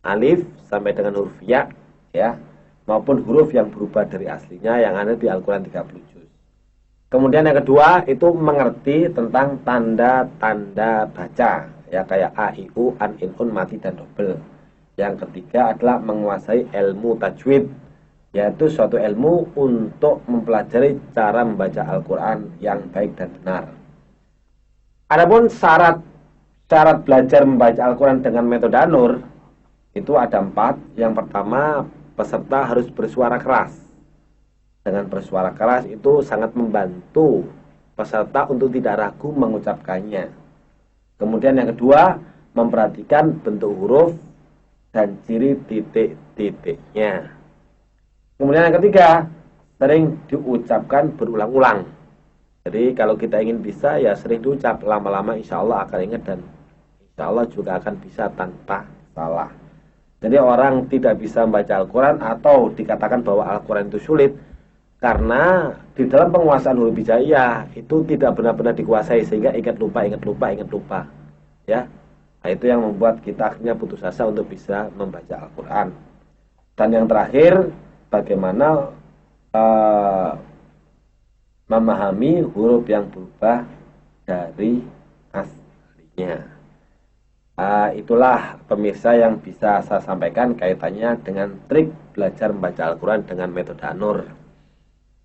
alif sampai dengan huruf ya, ya, maupun huruf yang berubah dari aslinya yang ada di Al-Quran 30 juz. Kemudian yang kedua itu mengerti tentang tanda-tanda baca, ya, kayak a, i, u, an, in, un, mati, dan dobel. Yang ketiga adalah menguasai ilmu tajwid, yaitu suatu ilmu untuk mempelajari cara membaca Al-Quran yang baik dan benar. Adapun syarat belajar membaca Al-Quran dengan metode An-Nur itu ada 4. Yang pertama, peserta harus bersuara keras. Dengan bersuara keras itu sangat membantu peserta untuk tidak ragu mengucapkannya. Kemudian yang kedua, memperhatikan bentuk huruf dan ciri titik-titiknya. Kemudian yang ketiga, sering diucapkan berulang-ulang. Jadi kalau kita ingin bisa, ya sering diucap, lama-lama insya Allah akan ingat dan insya Allah juga akan bisa tanpa salah. Jadi orang tidak bisa membaca Al-Quran atau dikatakan bahwa Al-Quran itu sulit karena di dalam penguasaan huruf hijaiyah itu tidak benar-benar dikuasai sehingga ingat lupa. Ya, nah, itu yang membuat kita akhirnya putus asa untuk bisa membaca Al-Quran. Dan yang terakhir, bagaimana memahami huruf yang berubah dari aslinya. Itulah pemirsa yang bisa saya sampaikan kaitannya dengan trik belajar membaca Al-Quran dengan metode An-Nur.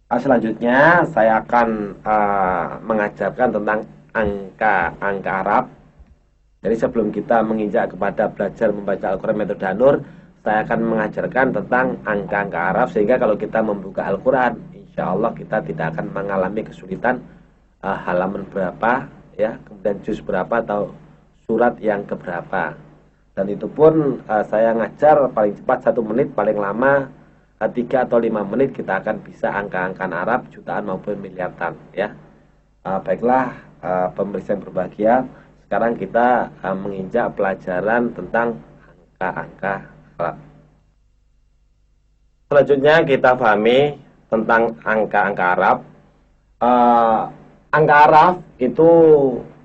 Selanjutnya saya akan mengajarkan tentang angka-angka Arab. Jadi sebelum kita menginjak kepada belajar membaca Al-Quran metode An-Nur, saya akan mengajarkan tentang angka-angka Arab sehingga kalau kita membuka Al-Quran, insya Allah kita tidak akan mengalami kesulitan halaman berapa, ya, kemudian juz berapa atau surat yang keberapa. Dan itu pun saya ngajar paling cepat 1 menit, paling lama 3 atau 5 menit kita akan bisa angka-angka Arab jutaan maupun miliaran, ya. Baiklah pemirsa yang berbahagia, sekarang kita menginjak pelajaran tentang angka-angka Arab. Selanjutnya kita pahami tentang angka-angka Arab. Angka Arab itu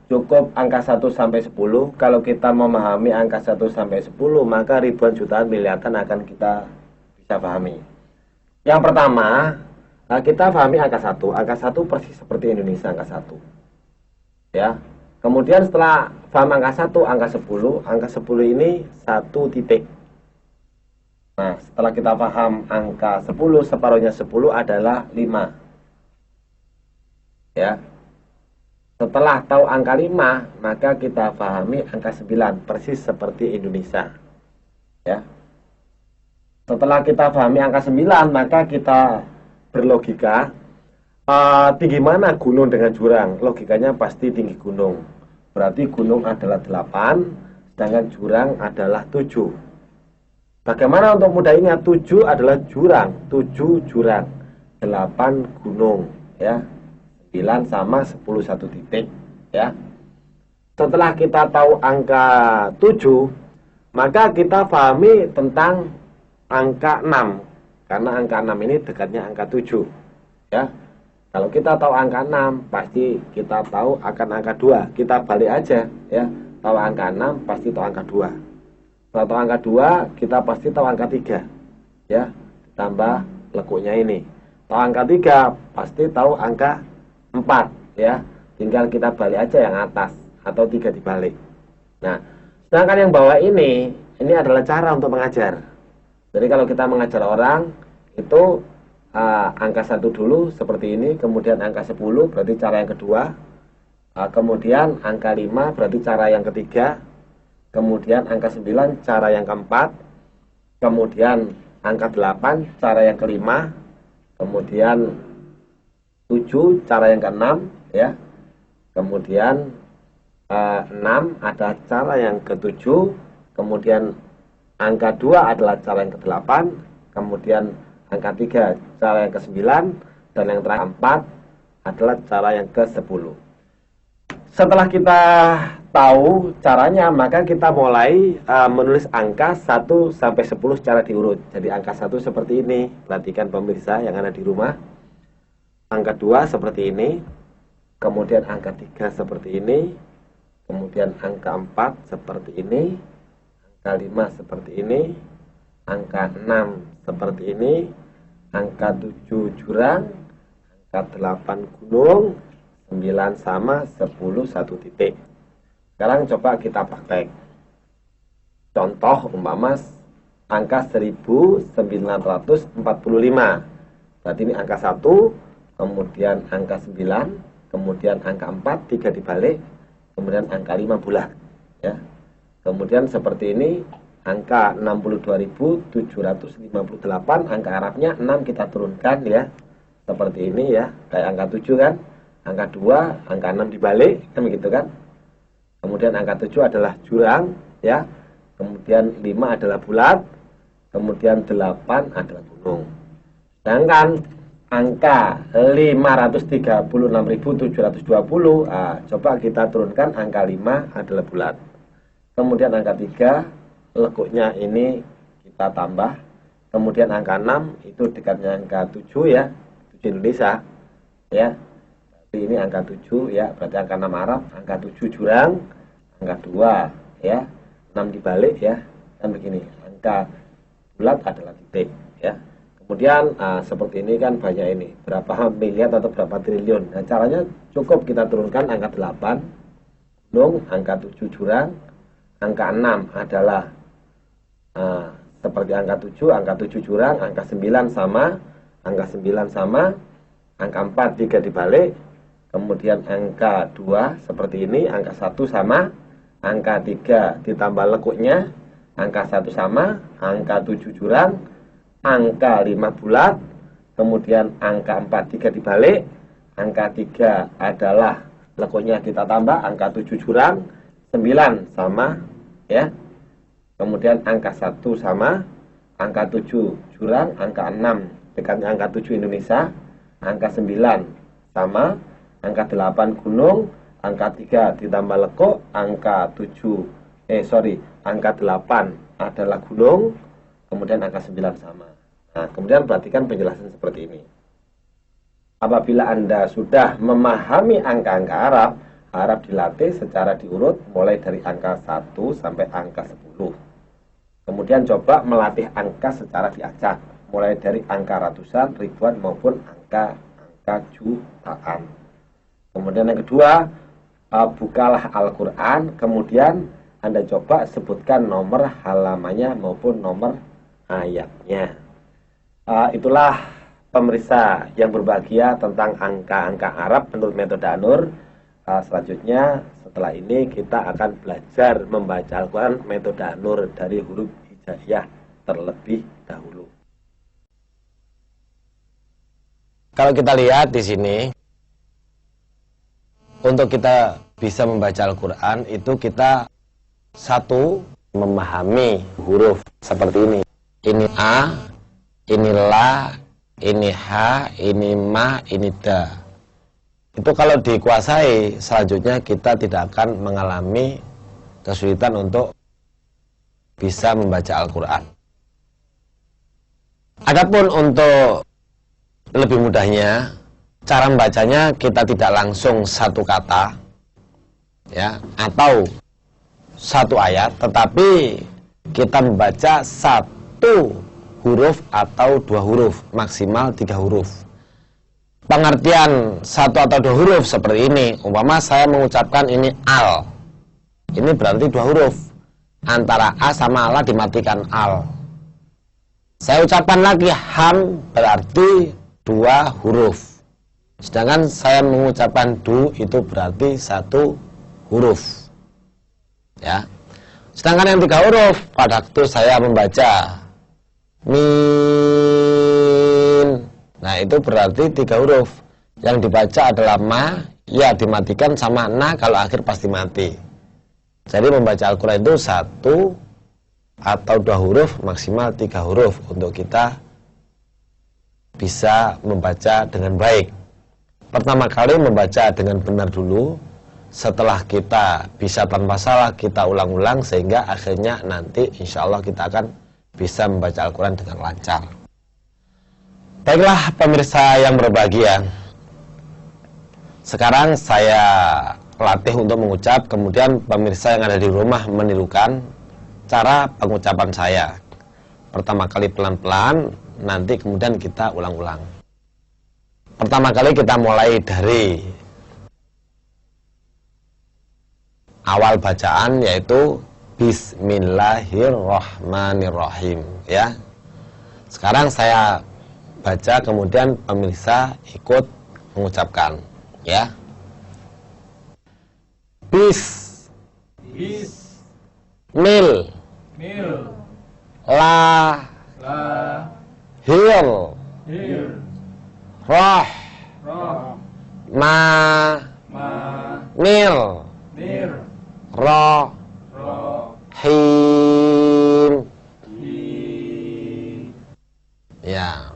cukup angka 1 sampai 10. Kalau kita memahami angka 1 sampai 10, maka ribuan jutaan miliaran akan kita bisa pahami. Yang pertama, kita pahami angka 1. Angka 1 persis seperti Indonesia angka 1. Ya. Kemudian setelah paham angka 1, angka 10 ini 1 titik. Nah, setelah kita paham angka 10, separuhnya 10 adalah 5. Ya. Setelah tahu angka 5, maka kita pahami angka 9, persis seperti Indonesia. Ya. Setelah kita pahami angka 9, maka kita berlogika, tinggi mana gunung dengan jurang? Logikanya pasti tinggi gunung. Berarti gunung adalah 8, sedangkan jurang adalah 7. Bagaimana untuk mudah ingat? 7 adalah jurang, 7 jurang, 8 gunung, ya. 9 sama 10 1 titik, ya. Setelah kita tahu angka 7, maka kita pahami tentang angka 6 karena angka 6 ini dekatnya angka 7, ya. Kalau kita tahu angka 6, pasti kita tahu akan angka 2. Kita balik aja, ya. Tahu angka 6 pasti tahu angka 2. Setelah tahu angka 2, kita pasti tahu angka 3, ya. Tambah lekuknya ini. Tahu angka 3, pasti tahu angka 4, ya. Tinggal kita balik aja yang atas atau 3 dibalik. Nah, sedangkan yang bawah ini adalah cara untuk mengajar. Jadi kalau kita mengajar orang itu angka 1 dulu seperti ini, kemudian angka 10 berarti cara yang kedua, kemudian angka 5 berarti cara yang ketiga, kemudian angka 9 cara yang keempat, kemudian angka 8 cara yang kelima, kemudian 7 cara yang ke-6, ya. Kemudian 6 ada cara yang ke-7, kemudian angka 2 adalah cara yang ke-8, kemudian angka 3 cara yang ke-9, dan yang terakhir 4 adalah cara yang ke-10. Setelah kita tahu caranya, maka kita mulai menulis angka 1 sampai 10 secara diurut. Jadi angka 1 seperti ini, perhatikan pemirsa yang ada di rumah. Angka 2 seperti ini, kemudian angka 3 seperti ini, kemudian angka 4 seperti ini, angka 5 seperti ini, angka 6 seperti ini, angka 7 jurang, angka 8 gunung, 9 sama, 10 satu titik. Sekarang coba kita praktek. Contoh umpama angka 1945. Berarti ini angka 1, kemudian angka 9, kemudian angka 4, 3 dibalik, kemudian angka 5 bulat. Ya. Kemudian seperti ini, angka 62.758, angka Arabnya 6 kita turunkan ya. Seperti ini ya, kayak angka 7 kan. Angka 2, angka 6 dibalik, kan begitu kan. Kemudian angka 7 adalah jurang ya. Kemudian 5 adalah bulat, kemudian 8 adalah gunung. Sedangkan angka 536.720, coba kita turunkan, angka 5 adalah bulat. Kemudian angka 3, lekuknya ini kita tambah. Kemudian angka 6 itu dekatnya angka 7 ya, 7 Indonesia ya. Berarti ini angka 7 ya, berarti angka 6 Arab, angka 7 jurang, angka 2 ya, 6 dibalik ya, kan begini. Angka bulat adalah titik ya. Kemudian seperti ini kan banyak ini, berapa miliar atau berapa triliun. Nah, caranya cukup kita turunkan angka 8 gunung, angka 7 jurang, angka 6 adalah seperti angka 7, angka 7 jurang, angka 9 sama, angka 9 sama, angka 4 3 dibalik, kemudian angka 2 seperti ini, angka 1 sama, angka 3 ditambah lekuknya, angka 1 sama, angka 7 jurang, angka 5 bulat, kemudian angka 4 3 dibalik, angka 3 adalah lekuknya kita tambah, angka 7 jurang, 9 sama ya. Kemudian angka 1 sama, angka 7 jurang, angka 6 dekatnya angka 7 Indonesia, angka 9 sama, angka 8 gunung, angka 3 ditambah lekuk, angka 8 adalah gunung, kemudian angka 9 sama. Nah, kemudian perhatikan penjelasan seperti ini. Apabila Anda sudah memahami angka-angka Arab dilatih secara diurut mulai dari angka 1 sampai angka 10. Kemudian coba melatih angka secara diacak, mulai dari angka ratusan, ribuan maupun angka jutaan. Kemudian yang kedua, bukalah Al-Quran, kemudian Anda coba sebutkan nomor halamannya maupun nomor ayatnya. Itulah pemirsa yang berbahagia tentang angka-angka Arab menurut metode An-Nur. Selanjutnya setelah ini kita akan belajar membaca Al-Quran metode An-Nur dari huruf hijaiyah terlebih dahulu. Kalau kita lihat di sini, untuk kita bisa membaca Al-Quran itu kita satu memahami huruf seperti ini. Ini A, ini La, ini H, ini Ma, ini Da. Itu kalau dikuasai, selanjutnya kita tidak akan mengalami kesulitan untuk bisa membaca Al-Quran. Adapun untuk lebih mudahnya, cara membacanya kita tidak langsung satu kata ya, atau satu ayat, tetapi kita membaca satu huruf atau 2 huruf, maksimal 3 huruf. Pengertian 1 atau 2 huruf seperti ini, umpama saya mengucapkan ini al, ini berarti 2 huruf, antara a sama la dimatikan al. Saya ucapkan lagi ham, berarti 2 huruf, sedangkan saya mengucapkan du itu berarti 1 huruf ya. Sedangkan yang 3 huruf, pada waktu saya membaca min, nah itu berarti 3 huruf. Yang dibaca adalah ma, ya dimatikan, sama na, kalau akhir pasti mati. Jadi membaca Al-Quran itu 1 atau 2 huruf, maksimal 3 huruf untuk kita bisa membaca dengan baik. Pertama kali membaca dengan benar dulu, setelah kita bisa tanpa salah, kita ulang-ulang sehingga akhirnya nanti insya Allah kita akan bisa membaca Al-Quran dengan lancar. Baiklah pemirsa yang berbahagia, sekarang saya latih untuk mengucap, kemudian pemirsa yang ada di rumah menirukan cara pengucapan saya. Pertama kali pelan-pelan, nanti kemudian kita ulang-ulang. Pertama kali kita mulai dari awal bacaan, yaitu Bismillahirrahmanirrahim, ya. Sekarang saya baca, kemudian pemirsa ikut mengucapkan, ya. Mil la hir roh ma nir roh him. Ya,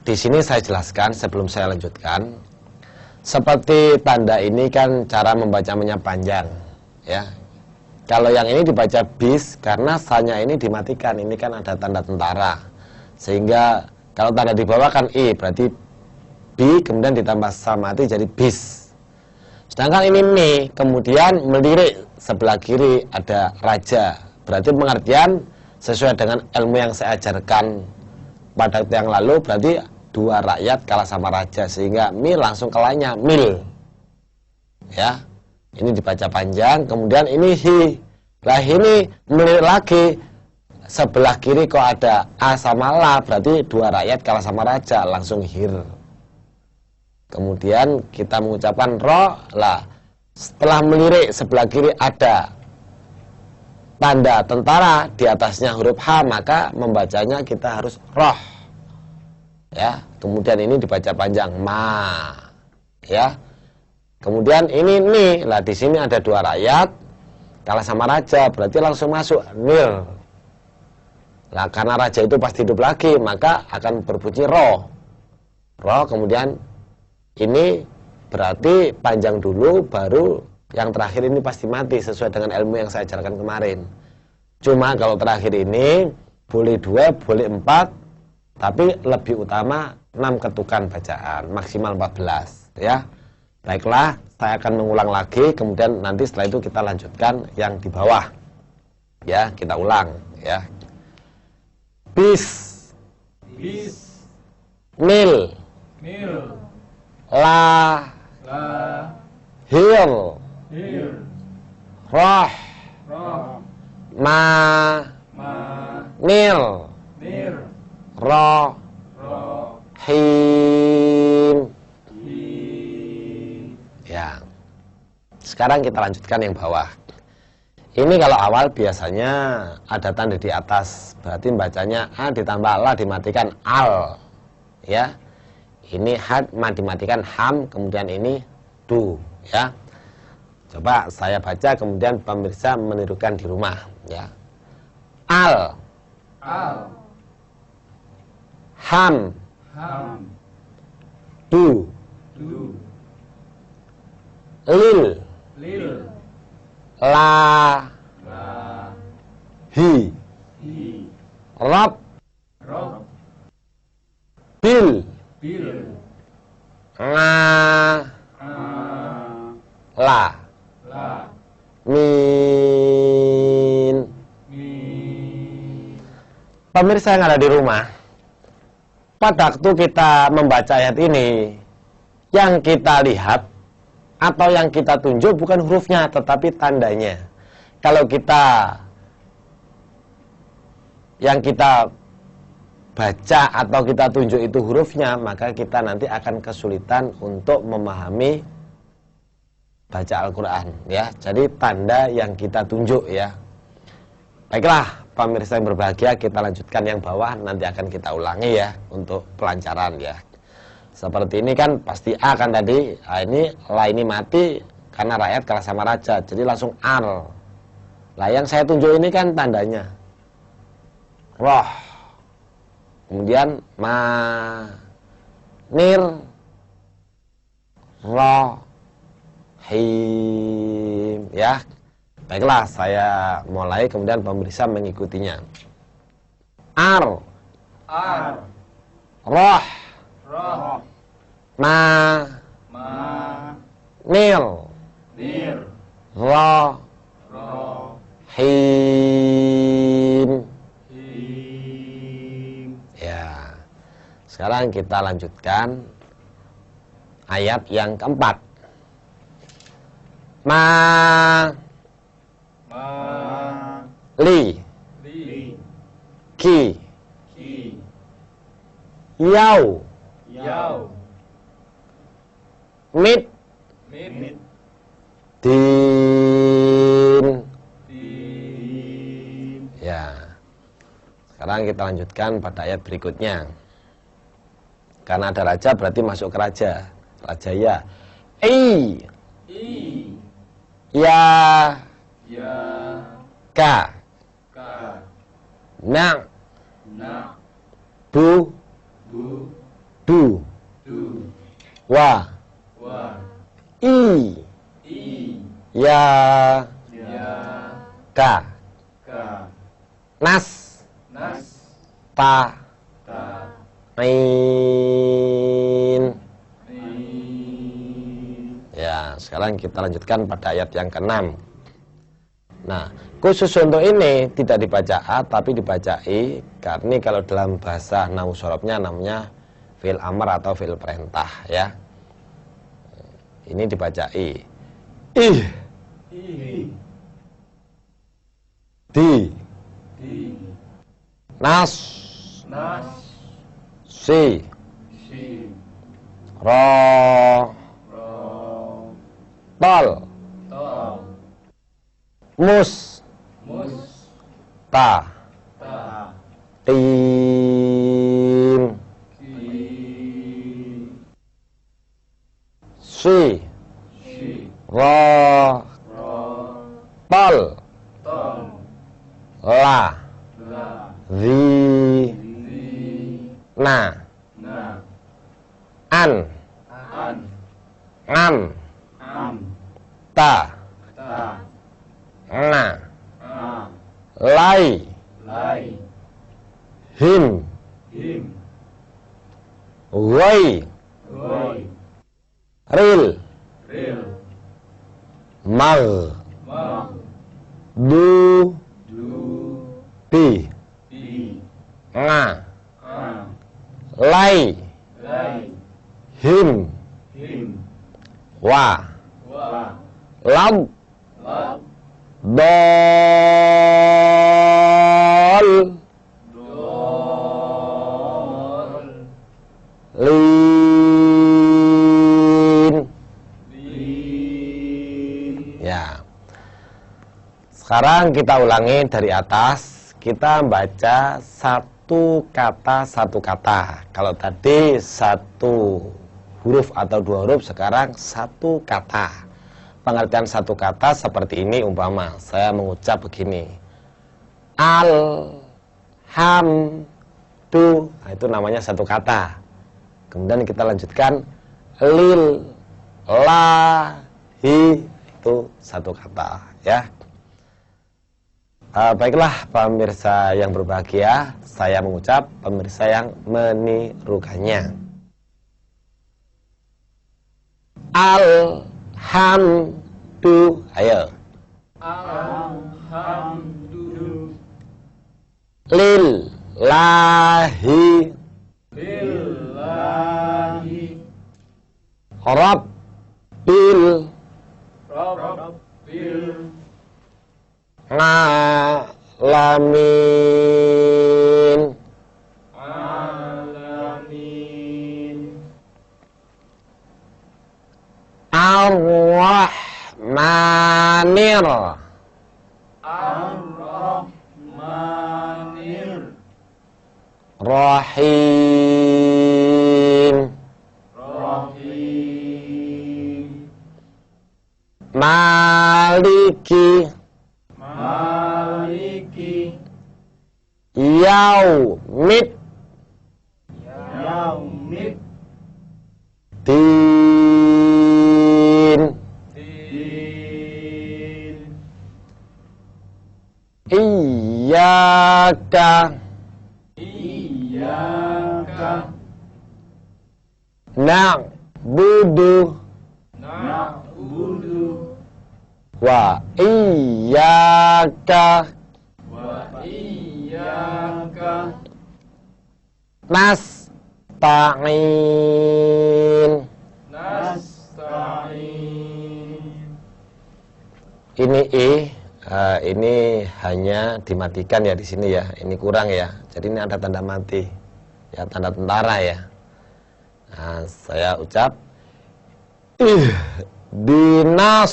di sini saya jelaskan sebelum saya lanjutkan. Seperti tanda ini kan cara membacanya panjang, ya. Kalau yang ini dibaca bis karena sanya ini dimatikan, ini kan ada tanda tentara. Sehingga kalau tanda di bawah kan i, berarti bi kemudian ditambah sa mati jadi bis. Sedangkan ini mi, kemudian melirik sebelah kiri ada raja. Berarti pengertian sesuai dengan ilmu yang saya ajarkan pada waktu yang lalu, berarti dua rakyat kalah sama raja, sehingga mi langsung kelanya mil, ya. Ini dibaca panjang, kemudian ini hi. Lah ini melirik lagi sebelah kiri kok ada a sama la, berarti dua rakyat kalah sama raja, langsung hir. Kemudian kita mengucapkan ro, lah setelah melirik sebelah kiri ada tanda tentara, di atasnya huruf H, maka membacanya kita harus roh, ya. Kemudian ini dibaca panjang ma, ya. Kemudian ini ni, lah di sini ada dua rakyat kalah sama raja, berarti langsung masuk nir. Lah karena raja itu pasti hidup lagi, maka akan berbunyi ro. Ro, kemudian ini berarti panjang dulu, baru yang terakhir ini pasti mati sesuai dengan ilmu yang saya ajarkan kemarin. Cuma kalau terakhir ini boleh 2, boleh 4, tapi lebih utama 6 ketukan bacaan, maksimal 14, ya. Baiklah, saya akan mengulang lagi, kemudian nanti setelah itu kita lanjutkan yang di bawah. Ya, kita ulang, ya. Mil la hir roh ma nir roh him. Ya. Sekarang kita lanjutkan yang bawah. Ini kalau awal biasanya ada tanda di atas, berarti bacanya a ditambah la dimatikan al, ya. Ini had dimatikan ham, kemudian ini du, ya. Coba saya baca, kemudian pemirsa menirukan di rumah, ya. Al, ham, du, lil, la, hi, rob, bil, nga, la, min. Pemirsa yang ada di rumah, pada waktu kita membaca ayat ini, yang kita lihat atau yang kita tunjuk bukan hurufnya, tetapi tandanya. Kalau yang kita baca atau kita tunjuk itu hurufnya, maka kita nanti akan kesulitan untuk memahami baca Al-Quran, ya. Jadi tanda yang kita tunjuk, ya. Baiklah, pemirsa yang berbahagia, kita lanjutkan yang bawah, nanti akan kita ulangi, ya, untuk pelancaran, ya. Seperti ini kan pasti A kan tadi. Nah, ini la ini mati karena rakyat kalah sama raja, jadi langsung ar. Lah yang saya tunjuk ini kan tandanya roh, kemudian ma nir roh him, ya. Baiklah, saya mulai, kemudian pemirsa mengikutinya. Ar roh ma nir roh Him. Him. Ya. Sekarang kita lanjutkan ayat yang keempat. Ma. Ma. Li. Li. Ki. Ki. Yau. Yau. Mit. Mit. Din. Din. Ya. Sekarang kita lanjutkan pada ayat berikutnya. Karena ada raja berarti masuk ke raja. Raja ya. I. I. Ya. Ya. Ka. Ka. Na. Na. Bu. Bu. Du. Du. Wa. Wa. I. I. Ya. Ya. Ka. Ka. Nas. Nas. Ta. Ta. Ain. Min. Ya, sekarang kita lanjutkan pada ayat yang ke-6. Nah, khusus untuk ini tidak dibaca A tapi dibaca I, karena kalau dalam bahasa nahwu sorobnya namanya fi'il amr atau fi'il perintah ya. Ini dibaca I. Ih. I. Di. Di. Nas. Nas. Si. Si. Ro. Ro. Tol. Tol. Mus. Mus. Ta. Ta. Tin. Ki. Si. Si. Ro. Ro. Tol. Tol. La. La. Zi. Di. Na. Na. An. An. Am. Am. Ta. Ta. Na. A. Lai. Lai. Him. Him. Goi. Goi. Ril. Ril. Mag. Mag. Du. Du. Pi. Pi. Nga. A. Lai. Lai. Him. Him. Wa. Wa. Lam. Lab. Dol. Dol. Lin. Lin. Ya. Sekarang kita ulangi dari atas. Kita baca satu kata. Kalau tadi satu huruf atau dua huruf, sekarang satu kata. Pengertian satu kata seperti ini umpama saya mengucap begini. Alhamdulillah. Nah, itu namanya satu kata. Kemudian kita lanjutkan lillahi, itu satu kata ya. Baiklah pemirsa yang berbahagia, saya mengucap, pemirsa yang menirukannya. Alhamdulillah. Ayo. Alhamdulillah. Lillahi. Lillahi. Rabbil. Rabbil. Alamin. Alamin. Ar-Rahmanir. Ar-Rahmanir. Rahim. Rahim. Maliki. Maliki. Yaumid. Yaumid. Din. Din. Iyyaka. Iyyaka. Na'budu. Na'budu. wa iyyaka nasta'in. Ini hanya dimatikan ya di sini ya. Ini kurang ya. Jadi ini ada tanda mati. Ya, tanda tentara ya. Nah, saya ucap ihdinas.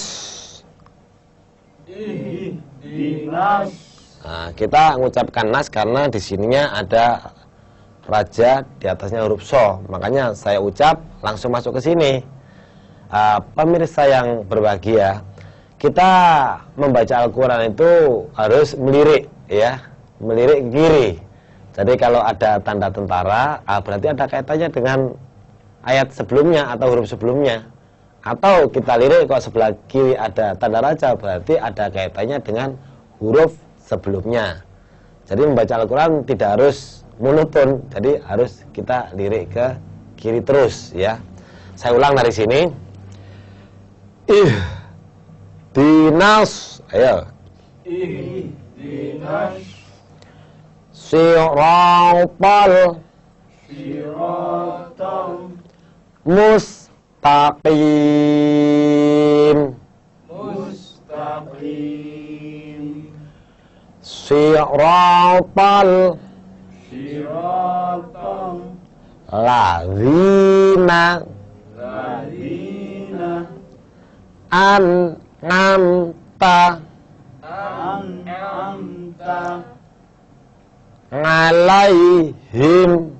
Nah, kita mengucapkan nas karena di sininya ada raja, di atasnya huruf so. Makanya saya ucap langsung masuk ke sini. Pemirsa yang berbahagia, kita membaca Al-Quran itu harus melirik ya, melirik ke kiri. Jadi kalau ada tanda tentara, berarti ada kaitannya dengan ayat sebelumnya atau huruf sebelumnya. Atau kita lirik kok sebelah kiri ada tanda raja, berarti ada kaitannya dengan huruf sebelumnya. Jadi membaca Al-Quran tidak harus monoton, jadi harus kita lirik ke kiri terus ya. Saya ulang dari sini. Ihdinas, ayo. Ihdinas Siratal mustaqim. Siratal ladzina an'amta alaihim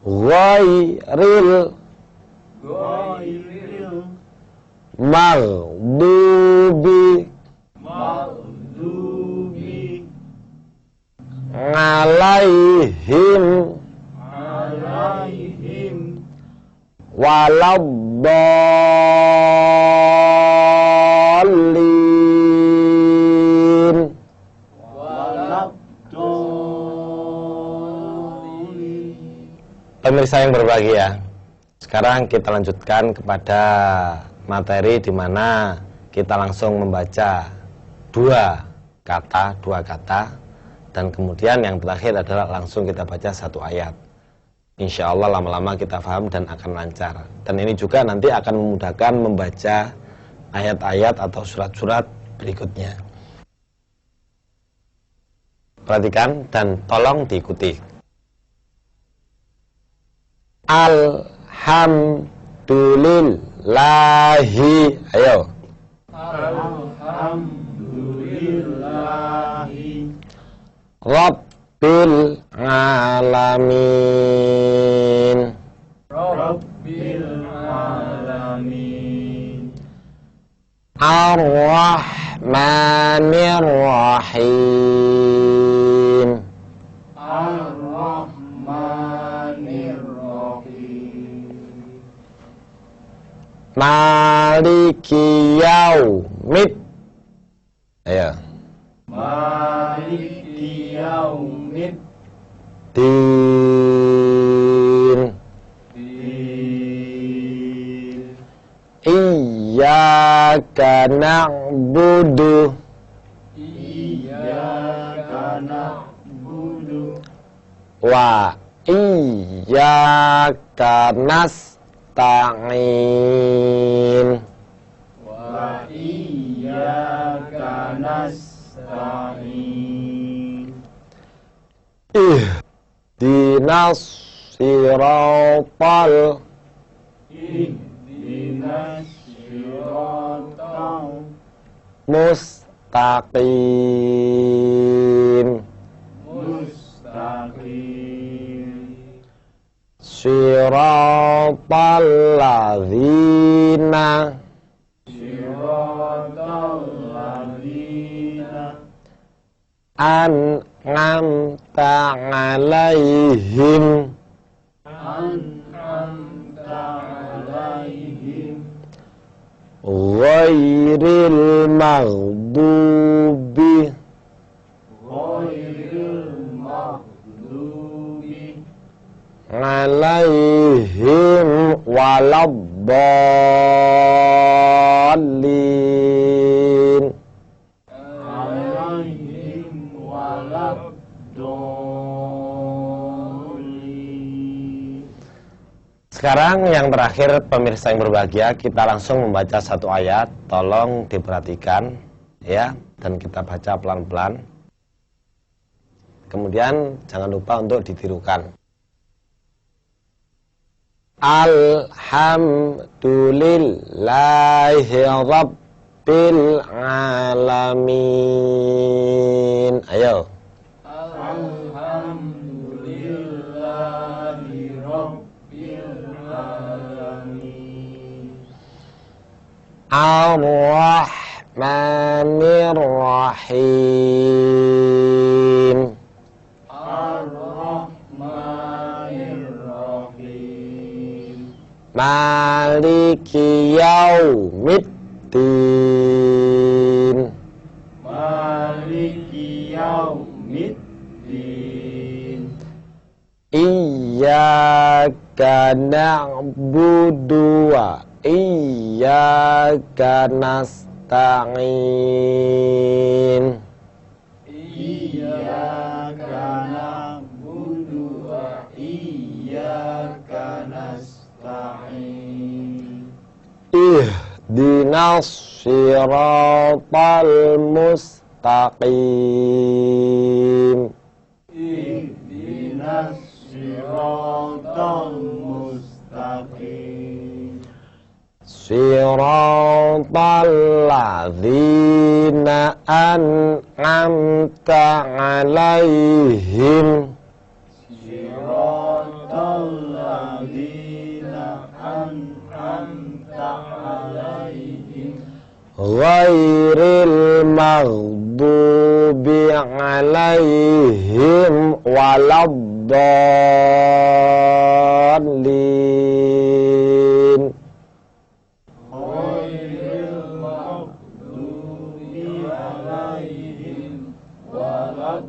ghairil maghdubi alaihim waladdallin. Pemirsa yang berbahagia, sekarang kita lanjutkan kepada materi di mana kita langsung membaca dua kata, dan kemudian yang terakhir adalah langsung kita baca satu ayat. Insya Allah lama-lama kita paham dan akan lancar. Dan ini juga nanti akan memudahkan membaca ayat-ayat atau surat-surat berikutnya. Perhatikan dan tolong diikuti. Alhamdulillahi. Ayo. Alhamdulillahi Rabbil alamin. Ar-Rahmanir Rahim. Maliki yaumid. Ayo. Maliki yaumid Din. Iyyaka na'budu. Iyyaka na'budu Wa iyyaka nasta'in. wa iyyaka nasta'in. Ihdinas siratal Ihdinas siratal mustaqim. Siratal ladzina an'amta alaihim ghairil maghdubi alaihim waladdallin. dhalin. alaihim waladdallin. Sekarang yang terakhir, pemirsa yang berbahagia, kita langsung membaca satu ayat. Tolong diperhatikan ya, dan kita baca pelan-pelan. Kemudian jangan lupa untuk ditirukan. Alhamdulillahi Rabbil Alamin. Ayo. Alhamdulillahi Rabbil Alamin. Ar-Rahmanir-Rahim. Ar-Rahmanir-Rahim. Maliki Yaumiddin. Maliki Yaumiddin. Iyyaka na'budu wa iyyaka nasta'in. Iyyaka na'budu wa iyyaka nasta'in. Ihdinas siratal mustaqim. Ihdinas siratal mustaqim. Siratal ladzina an'amta 'alaihim. Siratal ladzina an'amta 'alaihim. Ghairil maghdubi 'alaihim waladdallin. Ghairil maghdubi 'alaihim waladdallin.